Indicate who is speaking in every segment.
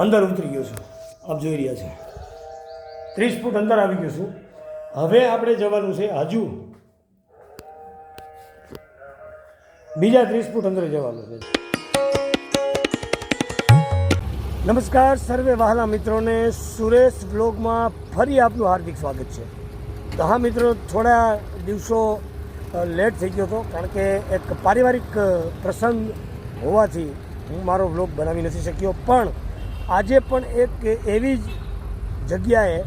Speaker 1: અંદર ઉતરી ગયો છું. આપ જોઈ રહ્યા છો 30 ફૂટ અંદર આવી ગયો છું. હવે આપણે જવાનું છે હજુ બીજા 30 ફૂટ અંદર જવાનું છે. નમસ્કાર સર્વે વહાલા મિત્રોને, સુરેશ બ્લોગમાં ફરી આપનું હાર્દિક સ્વાગત છે. તો હા મિત્રો, થોડા દિવસો લેટ થઈ ગયો હતો કારણ કે એક પારિવારિક પ્રસંગ હોવાથી હું મારો વ્લોગ બનાવી નથી શક્યો. પણ આજે પણ એક એવી જ જગ્યાએ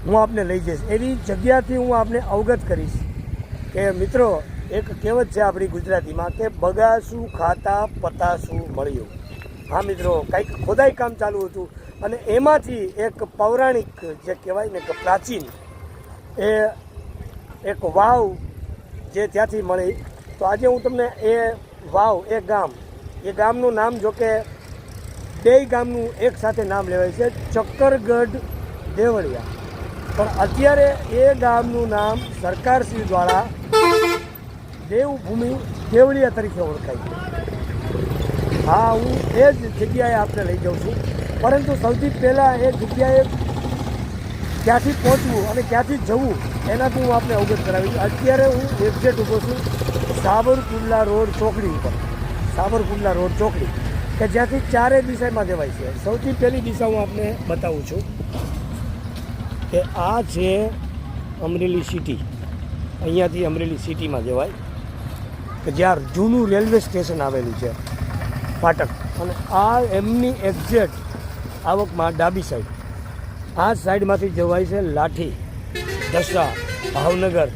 Speaker 1: હું આપને લઈ જઈશ, એવી જગ્યાથી હું આપને અવગત કરીશ કે મિત્રો, એક કહેવત છે આપણી ગુજરાતીમાં કે બગાસું ખાતા પતાસું મળ્યું. હા મિત્રો, કંઈક ખોદાઈ કામ ચાલુ હતું અને એમાંથી એક પૌરાણિક જે કહેવાય ને કે પ્રાચીન એક વાવ જે ત્યાંથી મળી. તો આજે હું તમને એ વાવ, એ ગામનું નામ, જો કે બે ગામનું એક સાથે નામ લેવાય છે, ચક્કરગઢ દેવળિયા. પણ અત્યારે એ ગામનું નામ સરકારશ્રી દ્વારા દેવભૂમિ દેવળિયા તરીકે ઓળખાય છે. હા, હું એ જ જગ્યાએ આપણે લઈ જાઉં છું. પરંતુ સૌથી પહેલાં એ જગ્યાએ ક્યાંથી પહોંચવું અને ક્યાંથી જવું એનાથી હું આપને અવગત કરાવીશ. અત્યારે હું એક્ઝેક્ટ ઊભો છું સાવરકુંડલા રોડ ચોકડી ઉપર, સાવરકુંડલા રોડ ચોકડી કે જ્યાંથી ચારે દિશામાં જવાય છે. સૌથી પહેલી દિશા હું આપને બતાવું છું કે આ છે અમરેલી સિટી. અહીંયાથી અમરેલી સિટીમાં જવાય કે જ્યાં જૂનું રેલવે સ્ટેશન આવેલું છે, ફાટક. અને આ એમની એક્ઝેક્ટ આવકમાં ડાબી સાઈડ, આ સાઈડમાંથી જવાય છે લાઠી, દસરા, ભાવનગર,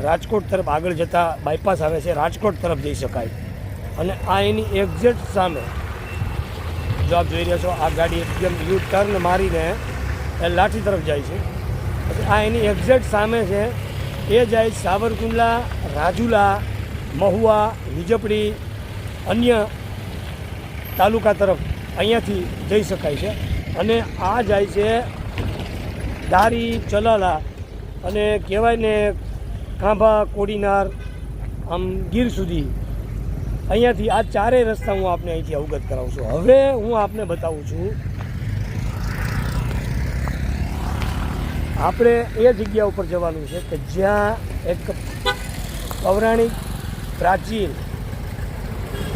Speaker 1: રાજકોટ તરફ આગળ જતાં બાયપાસ આવે છે, રાજકોટ તરફ જઈ શકાય. અને આ એની એક્ઝેક્ટ સામે જો આપ જોઈ રહ્યા છો, આ ગાડી એકદમ યુ ટર્ન મારીને એ લાઠી તરફ જાય છે. પછી આ એની એક્ઝેક્ટ સામે છે, એ જાય સાવરકુંડલા, રાજુલા, મહુવા, વીજપડી, અન્ય તાલુકા તરફ અહીંયાથી જઈ શકાય છે. અને આ જાય છે દારી, ચલાલા અને કહેવાય ને ખાંભા, કોડીનાર, આમ ગીર સુધી. અહીંયાથી આ ચારેય રસ્તા હું આપને અહીંથી અવગત કરાવું છું. હવે હું આપને બતાવું છું આપણે એ જગ્યા ઉપર જવાનું છે કે જ્યાં એક પૌરાણિક પ્રાચીન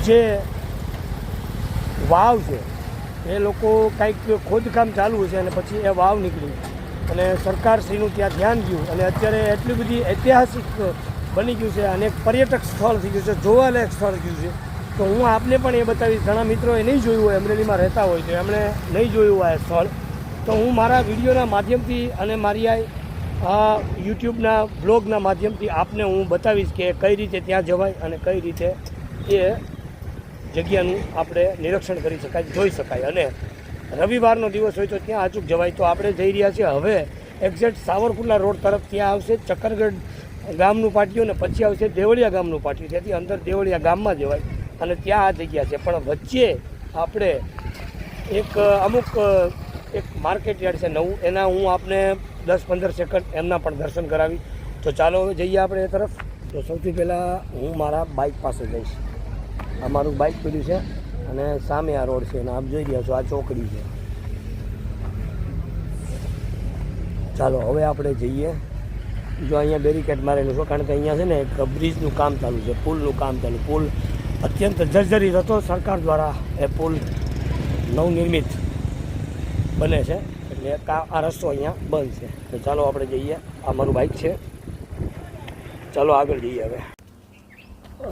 Speaker 1: જે વાવ છે, એ લોકો કંઈક ખોદકામ ચાલુ છે અને પછી એ વાવ નીકળી અને સરકારશ્રીનું ત્યાં ધ્યાન ગયું અને અત્યારે એટલી બધી ઐતિહાસિક બની ગયું છે અને એક પર્યટક સ્થળ થઈ ગયું છે, જોવાલાયક સ્થળ થયું છે. તો હું આપને પણ એ બતાવીશ. ઘણા મિત્રોએ નહીં જોયું હોય, અમરેલીમાં રહેતા હોય તો એમણે નહીં જોયું હોય આ સ્થળ. તો હું મારા વિડીયોના માધ્યમથી અને મારી આ યુટ્યુબના બ્લોગના માધ્યમથી આપને હું બતાવીશ કે કઈ રીતે ત્યાં જવાય અને કઈ રીતે એ જગ્યાનું આપણે નિરીક્ષણ કરી શકાય, જોઈ શકાય. અને રવિવારનો દિવસ હોય તો ત્યાં અચૂક જવાય. તો આપણે જઈ રહ્યા છીએ હવે એક્ઝેક્ટ સાવરકુંડલા રોડ તરફ. ત્યાં આવશે ચક્કરગઢ ગામનું પાટિયું અને પછી આવશે દેવળિયા ગામનું પાટિયું. ત્યાંથી અંદર દેવળિયા ગામમાં જવાય અને ત્યાં આ જગ્યા છે. પણ વચ્ચે આપણે એક માર્કેટ યાર્ડ છે નવું, એના હું આપને 10-15 સેકન્ડ એમના પણ દર્શન કરાવી. તો ચાલો હવે જઈએ આપણે એ તરફ. તો સૌથી પહેલાં હું મારા બાઇક પાસે જઈશ. આ મારું બાઇક પડ્યું છે અને સામે આ રોડ છે અને આપ જોઈ રહ્યા છો આ ચોકડી છે. ચાલો હવે આપણે જઈએ. જો અહીંયા બેરિકેડ મારેલું છે કારણ કે અહીંયા છે ને એક બ્રિજનું કામ ચાલુ છે, પુલનું કામ ચાલુ. પુલ અત્યંત જર્જરિત હતો, સરકાર દ્વારા એ પુલ નવનિર્મિત બને છે એટલે આ રસ્તો અહીંયા બંધ છે. તો ચાલો આપણે જઈએ. આ મારું બાઇક છે, ચાલો આગળ જઈએ. હવે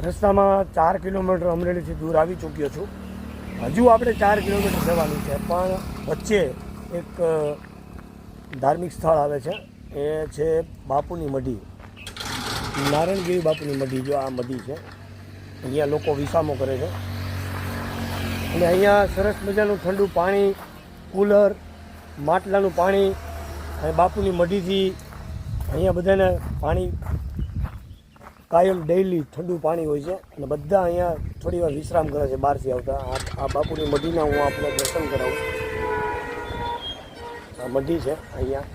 Speaker 1: રસ્તામાં 4 કિલોમીટર અમરેલીથી દૂર આવી ચૂક્યો છું. હજુ આપણે 4 કિલોમીટર જવાનું છે. પણ વચ્ચે એક ધાર્મિક સ્થળ આવે છે, એ છે બાપુની મઢી, નારાયણગીરી બાપુની મઢી. જો આ મઢી છે, અહીંયા લોકો વિસામો કરે છે અને અહીંયા સરસ મજાનું ઠંડુ પાણી, કુલર, માટલાનું પાણી અને બાપુની મઢીથી અહીંયા બધાને પાણી કાયમ ડેઇલી ઠંડુ પાણી હોય છે અને બધા અહીંયા થોડી વાર વિશ્રામ કરે છે બહારથી આવતા. આ બાપુની મઢીના હું આપણે દર્શન કરાવું. આ મઢી છે અહીંયા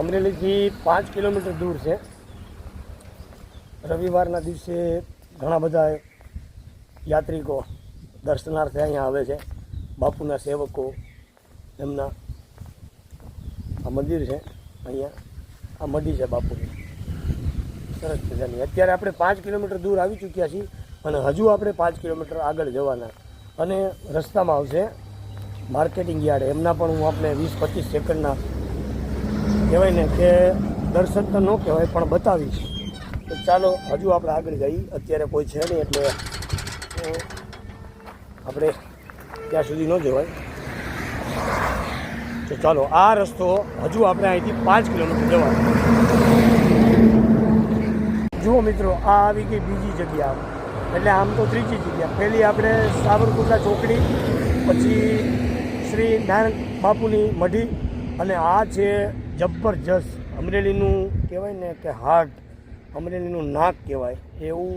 Speaker 1: અમરેલીથી 5 કિલોમીટર દૂર છે. રવિવારના દિવસે ઘણા બધા યાત્રિકો દર્શનાર્થે અહીંયા આવે છે. બાપુના સેવકો એમના આ મંદિર છે અહીંયા, આ મઢી છે બાપુની, સરસ મજાની. અત્યારે આપણે 5 કિલોમીટર દૂર આવી ચૂક્યા છીએ અને હજુ આપણે 5 કિલોમીટર આગળ જવાના, અને રસ્તામાં આવશે માર્કેટિંગ યાર્ડ. એમના પણ હું આપણે 20-25 સેકન્ડના કહેવાય ને કે દર્શન તો ન કહેવાય પણ બતાવીશ. તો ચાલો હજુ આપણે આગળ જઈએ. અત્યારે કોઈ છે નહીં એટલે આપણે ત્યાં સુધી ન જવાય. તો ચાલો આ રસ્તો હજુ આપણે અહીંથી 5 કિલોમીટર જવા. જુઓ મિત્રો, આ આવી ગઈ બીજી જગ્યા, એટલે આમ તો ત્રીજી જગ્યા. પહેલી આપણે સાબરકુંડલા ચોકડી, પછી શ્રી નારાયણ બાપુની મઢી, અને આ છે જબરજસ્ત અમરેલીનું કહેવાય ને કે હાર્ટ, અમરેલીનું નાક કહેવાય એવું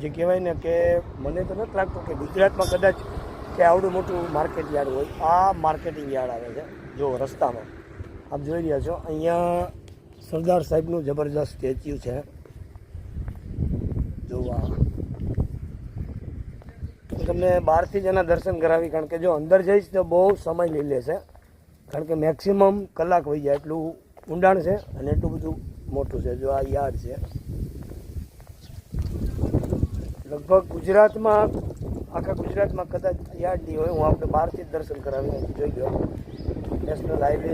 Speaker 1: જે કહેવાય ને કે મને તો નથી લાગતું કે ગુજરાતમાં કદાચ કે આવડું મોટું માર્કેટ યાર્ડ હોય. આ માર્કેટિંગ યાર્ડ આવે છે. જો રસ્તામાં આપ જોઈ રહ્યા છો, અહીંયા સરદાર સાહેબનું જબરજસ્ત સ્ટેચ્યુ છે. જોવા તમને બહારથી જ એના દર્શન કરાવી, કારણ કે જો અંદર જઈશ તો બહુ સમય લઈ લેશે, કારણ કે મેક્સિમમ કલાક વહી જાય એટલું ઊંડાણ છે અને એટલું બધું મોટું છે. જો આ યાર્ડ છે, લગભગ ગુજરાતમાં, આખા ગુજરાતમાં કદાચ યાર્ડ નહીં હોય. હું આપણે બહારથી જ દર્શન કરાવી જોઈ ગયો. National highway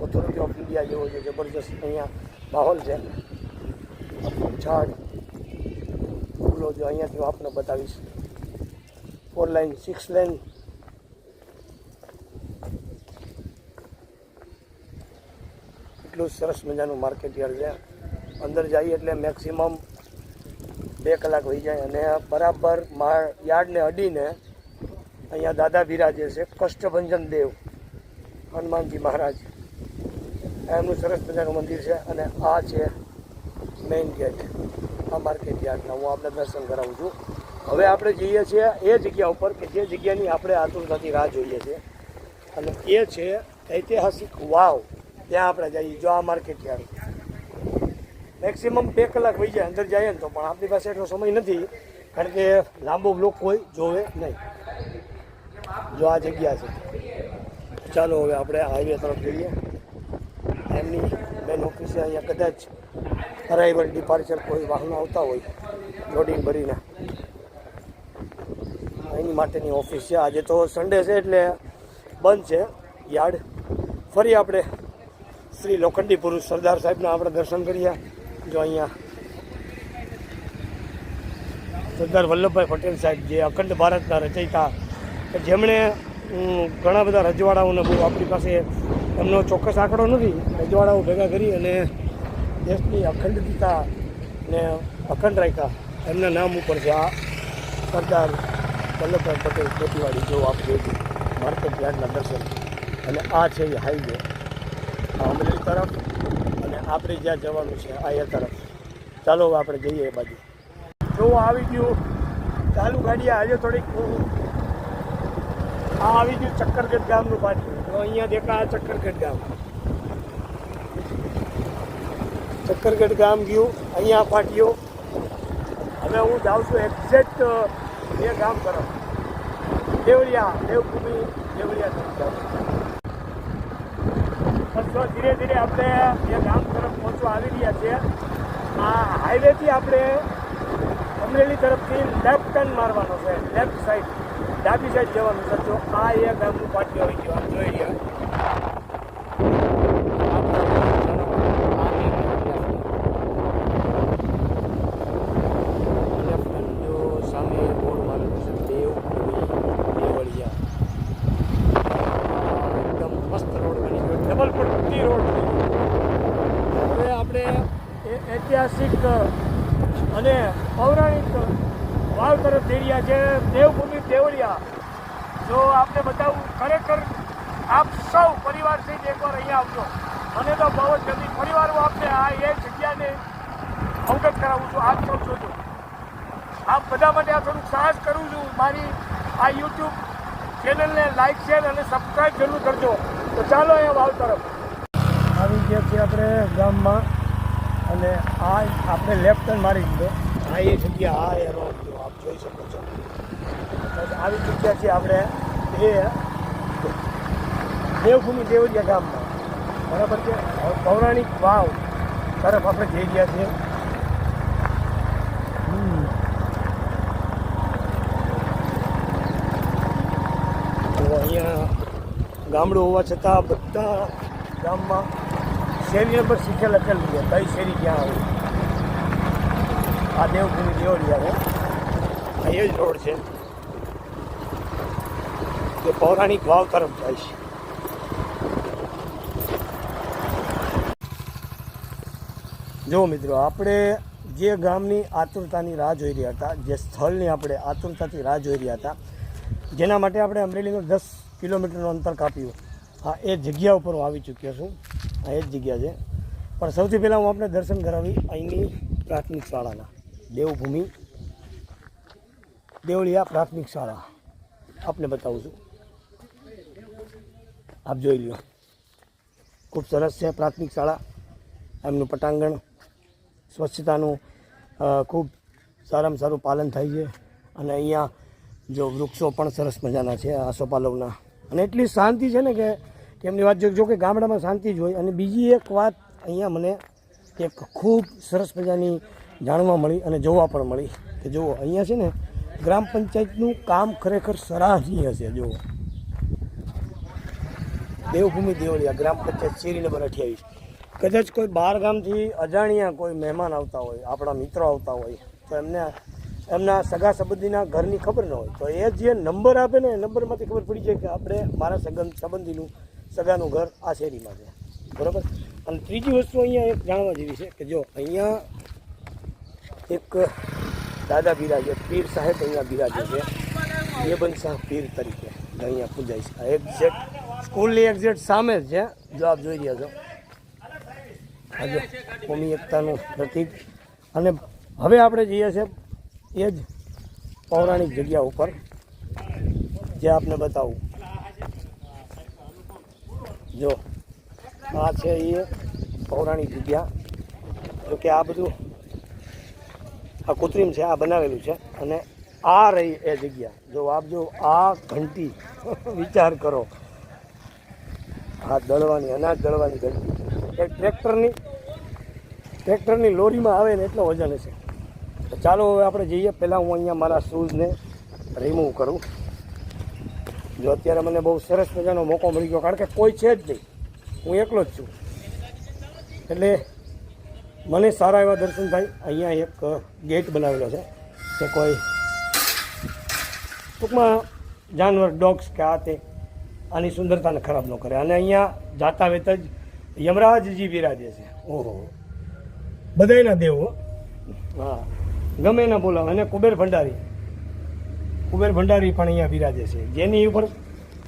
Speaker 1: authority of India જેવો છે, જબરજસ્ત અહીંયા માહોલ છે. ઝાડ ફૂલો જો અહીંયાથી હું આપને બતાવીશ. 4 લાઇન 6 લાઇન એટલું સરસ મજાનું માર્કેટ યાર્ડ છે. અંદર જઈએ એટલે મેક્સિમમ 2 કલાક વહી જાય, અને બરાબર યાર્ડને અડીને અહીંયા દાદા બિરાજે છે, કષ્ટભંજન દેવ હનુમાનજી મહારાજ, એમનું સરસ મજાનું મંદિર છે. અને આ છે મેઇન ગેટ આ માર્કેટ યાર્ડના. હું આપણે દર્શન કરાવું છું. હવે આપણે જઈએ છીએ એ જગ્યા ઉપર કે જે જગ્યાની આપણે આતુરતાથી રાહ જોઈએ છીએ, અને એ છે ઐતિહાસિક વાવ. ત્યાં આપણે જઈએ. જો આ માર્કેટ યાર્ડ મેક્સિમમ 2 કલાક વહી જાય અંદર જઈએ ને તો, પણ આપણી પાસે એટલો સમય નથી, કારણ કે લાંબો બ્લોક કોઈ જોવે નહીં. જો આ જગ્યા છે. ચાલો હવે આપણે હાઈવે તરફ જઈએ. એમની મેન ઓફિસે અહીંયા કદાચ અરાઇવલ ડિપાર્ચર કોઈ વાહનો આવતા હોય લોડિંગ ભરીને, એની માટેની ઓફિસ છે. આજે તો સન્ડે છે એટલે બંધ છે યાર્ડ. ફરી આપણે શ્રી લોખંડી પુરુષ સરદાર સાહેબના આપણે દર્શન કરીએ. જો અહીંયા સરદાર વલ્લભભાઈ પટેલ સાહેબ, જે અખંડ ભારતના રચયિતા, કે જેમણે ઘણા બધા રજવાડાઓને બહુ, આપણી પાસે એમનો ચોક્કસ આંકડો નથી, રજવાડાઓ ભેગા કરી અને દેશની અખંડિતતાને અખંડ રાખ્યા, એમના નામ ઉપર છે આ સરદાર વલ્લભભાઈ પટેલ ખેતીવાડી. જો આપ જોયું માર્કેટ યાર્ડના દર્શન. અને આ છે એ હાઈવે અમરેલી તરફ, અને આપણે જ્યાં જવાનું છે આ એ તરફ. ચાલો હવે આપણે જઈએ એ બાજુ. જો આવી ગયું ચાલુ ગાડી. આજે થોડીક આ આવી ગયું ચક્કરગઢ ગામનું પાટિયું. તો અહીંયા દેખા ચક્કરગઢ ગામ, ચક્કરગઢ ગામ ગયું અહીંયા પાટિયો. હવે હું જાઉં છું એક્ઝેક્ટ એ ગામ તરફ, દેવળિયા, દેવભૂમિ દેવળિયા તરફ જાઉં. તો ધીરે ધીરે આપણે એ ગામ તરફ પહોંચવા આવી રહ્યા છીએ. આ હાઈવેથી આપણે અમરેલી તરફથી લેફ્ટ ટર્ન મારવાનો છે, લેફ્ટ સાઈડ, ડાબી સાઈડ જવાનું છે. તો આ એ ગામનું પાટિયું આવી ગયું, આપ જોઈ રહ્યા. સામે બોર્ડ મારેલું છે દેવભૂમિ દેવળિયા. એકદમ મસ્ત રોડ બની ગયો, ડબલ પટ્ટી રોડ બની ગયો. હવે આપણે એ ઐતિહાસિક અને પૌરાણિક વાવ તરફ જઈ રહ્યા છે, દેવભૂમિ દેવળિયા. જો આપણે બતાવું, ખરેખર આપ સૌ પરિવાર સહિત એકવાર અહીંયા આવજો. મને તો બહુ જ ગમી. પરિવાર હું આપને આ એ જગ્યાને અવગત કરાવું છું. આપ સૌ જોજો. આપ બધા માટે આ થોડુંક સાહસ કરું છું. મારી આ યુટ્યુબ ચેનલને લાઇક, શેર અને સબસ્ક્રાઈબ જરૂર કરજો. તો ચાલો અહીંયા વાવ તરફ આવી ગયા છીએ આપણે ગામમાં, અને આ આપણે લેફ્ટ ટર્ન મારી દીધો. આ એ જગ્યા, આ એ રોડ જો આપ જોઈ શકો છો. આવી ચૂક્યા છીએ આપણે એ દેવભૂમિ દેવળિયા ગામમાં, બરાબર છે. પૌરાણિક વાવ તરફ આપણે જઈ રહ્યા છીએ. તો અહીંયા ગામડું હોવા છતાં બધા ગામમાં શેરી નંબર શીખે લખેલું છે, કઈ શેરી ક્યાં આવે. આ દેવભૂમિ દેવળિયા છે, આ એ જ રોડ છે જે પૌરાણિક વાવ તરફ જાય છે. જો મિત્રો, આપણે જે ગામની આતુરતાની રાહ જોઈ રહ્યા હતા, જે સ્થળની આપણે આતુરતાથી રાહ જોઈ રહ્યા હતા, જેના માટે આપણે અમરેલીનું 10 કિલોમીટરનું અંતર કાપ્યું, હા એ જગ્યા ઉપર હું આવી ચૂક્યો છું. આ એ જ જગ્યા છે. પણ સૌથી પહેલાં હું આપણે દર્શન કરાવી અહીંની પ્રાથમિક શાળાના, દેવભૂમિ દેવળિયા પ્રાથમિક શાળા આપને બતાવું છું. આપ જોઈ લો, ખૂબ સરસ છે પ્રાથમિક શાળા. એમનું પટાંગણ, સ્વચ્છતાનું ખૂબ સારામાં સારું પાલન થાય છે. અને અહીંયા જો વૃક્ષો પણ સરસ મજાના છે આસોપાલવના. અને એટલી શાંતિ છે ને કે એમની વાત જો કે ગામડામાં શાંતિ જ હોય. અને બીજી એક વાત અહીંયા મને એક ખૂબ સરસ મજાની જાણવા મળી અને જોવા પણ મળી કે જુઓ, અહીંયા છે ને ગ્રામ પંચાયતનું કામ ખરેખર સરાહનીય છે. જુઓ, દેવભૂમિ દેવળિયા ગ્રામ પંચાયત શેરી નંબર 28. કદાચ કોઈ બહાર ગામથી અજાણ્યા કોઈ મહેમાન આવતા હોય, આપણા મિત્રો આવતા હોય, તો એમના સગા સંબંધીના ઘરની ખબર ન હોય, તો એ જે નંબર આપે ને એ નંબરમાંથી ખબર પડી જાય કે આપણે મારા સંબંધીનું સગાનું ઘર આ શેરીમાં છે, બરાબર. અને ત્રીજી વસ્તુ અહીંયા એક જાણવા જેવી છે કે જો અહીંયા એક દાદા બિરાજે, પીર સાહેબ અહીંયા બિરાજે છે, બેબન શાહ પીર તરીકે અહીંયા પૂજાય છે. આ એક્ઝેક્ટ સ્કૂલની એક્ઝેક્ટ સામે જ છે, જો આપ જોઈ રહ્યા છો. આજે કોમી એકતાનું પ્રતીક. અને હવે આપણે જઈએ છીએ એ જ પૌરાણિક જગ્યા ઉપર, જે આપને બતાવું. જો આ છે એ પૌરાણિક જગ્યા. જો કે આ બધું આ કૃત્રિમ છે, આ બનાવેલું છે. અને આ રહી એ જગ્યા. જો આપ જો આ ઘંટી વિચાર કરો, આ દળવાની, અનાજ દળવાની ઘંટી એ ટ્રેક્ટરની લોરીમાં આવે ને એટલો વજન હશે. તો ચાલો હવે આપણે જઈએ. પહેલાં હું અહીંયા મારા શૂઝને રિમૂવ કરું. જો અત્યારે મને બહુ સરસ મજાનો મોકો મળી ગયો, કારણ કે કોઈ છે જ નહીં, હું એકલો જ છું, એટલે મને સારા એવા દર્શન થાય. અહીંયા એક ગેટ બનાવેલો છે કે કોઈ ટૂંકમાં જાનવર, ડોગ્સ કે આ તે આની સુંદરતાને ખરાબ ન કરે. અને અહીંયા જાતા વેત જ યમરાજજી બિરાજે છે. ઓહો, બધાયના દેવો, હા, ગમે ના બોલાવે. અને કુબેર ભંડારી પણ અહીંયા બિરાજે છે. જેની ઉપર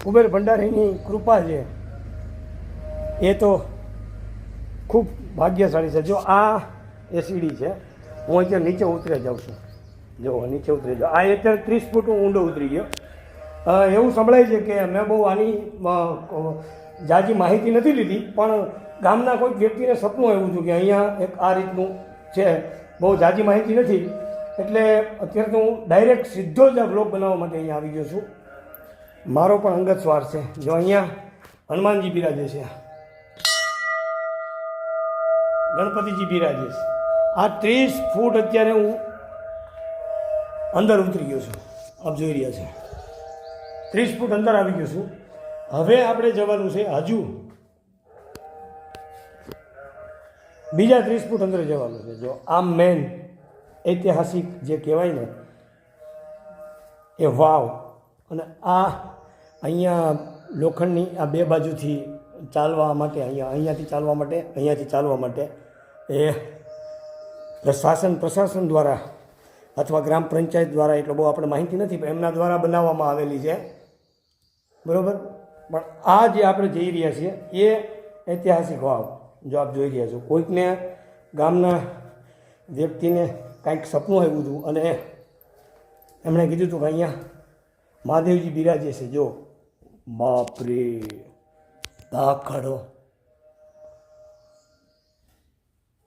Speaker 1: કુબેર ભંડારીની કૃપા છે એ તો ખૂબ ભાગ્યશાળી છે. જો આ એ સીડી છે, હું અત્યારે નીચે ઉતરી જાઉં છું. જો નીચે ઉતરી જાઉં, આ અત્યારે 30 ફૂટ ઊંડો ઉતરી ગયો. એવું સંભળાય છે કે મેં બહુ આની જાજી માહિતી નથી લીધી, પણ ગામના કોઈ વ્યક્તિને સપનું આવ્યું હતું કે અહીંયા એક આ રીતનું છે. બહુ જાજી માહિતી નથી, એટલે અત્યારે તો હું ડાયરેક્ટ સીધો જ આ બ્લોગ બનાવવા માટે અહીંયા આવી ગયો છું. મારો પણ અંગત સ્વાર્થ છે. જો અહીંયા હનુમાનજી બિરાજે છે, ગણપતિજી બિરાજે છે. આ 30 ફૂટ અત્યારે હું અંદર ઉતરી ગયો છું, આપ જોઈ રહ્યા છો. 30 ફૂટ અંદર આવી ગયો છું. હવે આપણે જવાનું છે હજુ બીજા 30 ફૂટ અંદર જવાનું છે. જો આમ મેન ઐતિહાસિક જે કહેવાય ને એ વાવ, અને આ અહીંયા લોખંડની આ બે બાજુથી ચાલવા માટે, અહીંયાથી ચાલવા માટે એ પ્રશાસન દ્વારા અથવા ગ્રામ પંચાયત દ્વારા, એટલો બહુ આપણે માહિતી નથી, પણ એમના દ્વારા બનાવવામાં આવેલી છે, બરાબર. પણ આ જે આપણે જઈ રહ્યા છીએ એ ઐતિહાસિક વાવ, જો આપ જોઈ રહ્યા છો. કોઈકને ગામના વ્યક્તિને કાંઈક સપનું આવ્યું હતું અને એમણે કીધું હતું કે અહીંયા મહાદેવજી બિરાજે છે. જો બાપરે, દાખલો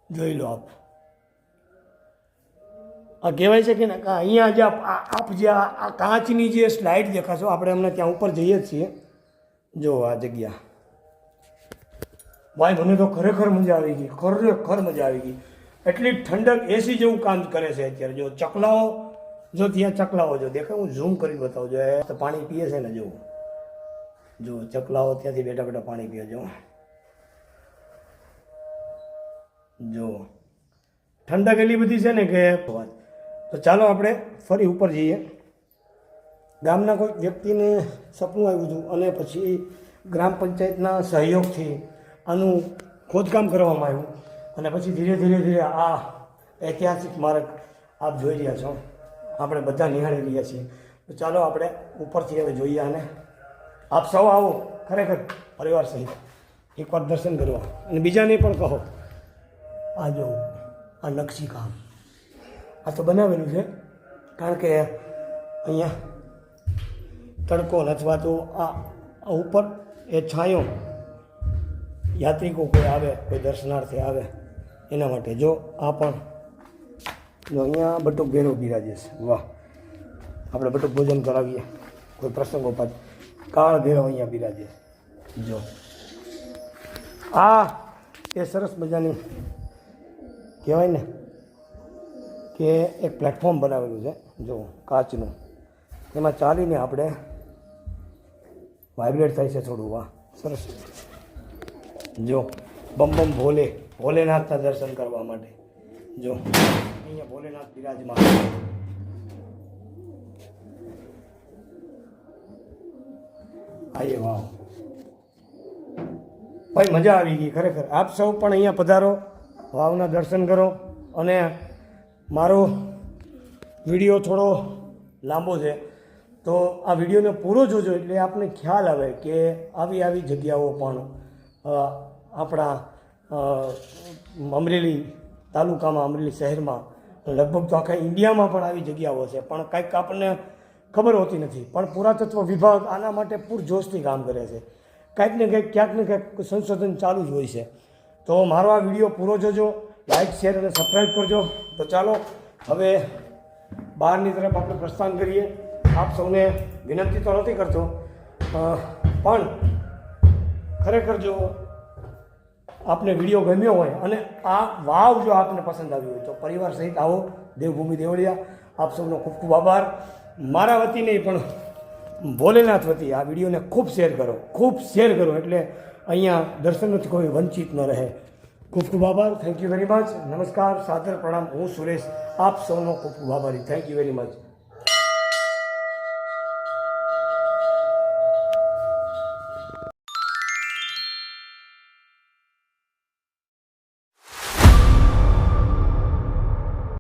Speaker 1: જોઈ લો આપ. આ કહેવાય છે કે ને કે અહીંયા જે આપ જે આ કાચની જે સ્લાઇડ દેખાશો, આપણે હમણાં ત્યાં ઉપર જઈએ જ છીએ. જો આ જગ્યા ભાઈ, મને તો ખરેખર મજા આવી ગઈ, ખરેખર મજા આવી ગઈ. એટલી ઠંડક એસી જેવું કામ કરે છે અત્યારે. જો ચકલાઓ, જો ત્યાં ચકલાઓ જો દેખાય, હું ઝૂમ કરી બતાવું. જો એ પાણી પીએ છે ને, જો ચકલાઓ ત્યાંથી બેઠા બેઠા પાણી પીએ. જો ઠંડક એટલી બધી છે ને કે વાત. તો ચાલો આપણે ફરી ઉપર જઈએ. ગામના કોઈ વ્યક્તિને સપનું આવ્યું હતું અને પછી ગ્રામ પંચાયતના સહયોગથી આનું ખોદકામ કરવામાં આવ્યું અને પછી ધીરે ધીરે આ ઐતિહાસિક સ્મારક આપ જોઈ રહ્યા છો, આપણે બધા નિહાળી રહ્યા છીએ. તો ચાલો આપણે ઉપરથી હવે જોઈએ અને આપ સૌ આવો ખરેખર પરિવાર સહિત એકવાર દર્શન કરવા. અને બીજાને પણ કહો, આ જો આ નકશી કામ આ તો બનાવેલું છે, કારણ કે અહીંયા તડકો અથવા તો આ ઉપર એ છાંયો યાત્રિકો કોઈ આવે, કોઈ દર્શનાર્થી આવે એના માટે. જો આ પણ જો અહીંયા બટુક ભેરો બિરાજે છે. વાહ, આપણે બટુક ભોજન કરાવીએ કોઈ પ્રસંગોપાત. કાળ ભેરો અહીંયા બિરાજે. જો આ એ સરસ મજાની કહેવાય ને કે એક પ્લેટફોર્મ બનાવેલું છે, જો કાચનું. એમાં ચાલીને આપણે વાઇબ્રેટ થાય છે થોડું. વાહ, સરસ. જો બમ બમ ભોલેનાથના દર્શન કરવા માટે. જો અહીંયા ભોલેનાથ બિરાજમાન. આઈએ વાહ ભાઈ, મજા આવી ગઈ ખરેખર. આપ સૌ પણ અહીંયા પધારો, વાવના દર્શન કરો. અને મારો વિડીયો થોડો લાંબો છે, તો આ વિડીયોને પૂરો જોજો એટલે આપને ખ્યાલ આવે કે આવી જગ્યાઓ પણ આપણા અમરેલી તાલુકામાં, અમરેલી શહેરમાં, લગભગ તો આખા ઇન્ડિયામાં પણ આવી જગ્યાઓ છે, પણ કંઈક આપણને ખબર હોતી નથી. પણ પુરાતત્વ વિભાગ આના માટે પૂરજોશથી કામ કરે છે. કંઈક ને કંઈક, ક્યાંક ને ક્યાંક સંશોધન ચાલુ જ હોય છે. તો મારો આ વિડીયો પૂરો જોજો, લાઈક, શેર અને સબસ્ક્રાઈબ કરજો. તો ચાલો હવે બહારની તરફ આપણે પ્રસ્થાન કરીએ. આપ સૌને વિનંતી તો નથી કરતો, પણ ખરેખર જો આપને વિડીયો ગમ્યો હોય અને આ વાવ જો આપને પસંદ આવી હોય તો પરિવાર સહિત આવો દેવભૂમિ દેવળિયા. આપ સૌનો ખૂબ ખૂબ આભાર. મારા વતી નહીં પણ ભોલેનાથ વતી આ વિડીયોને ખૂબ શેર કરો, એટલે અહીંયા દર્શનથી કોઈ વંચિત ન રહે. ખૂબ ખૂબ આભાર. Thank you very much. નમસ્કાર, સાદર પ્રણામ. હું સુરેશ, આપ સૌનો ખૂબ ખૂબ આભારી. Thank you very much.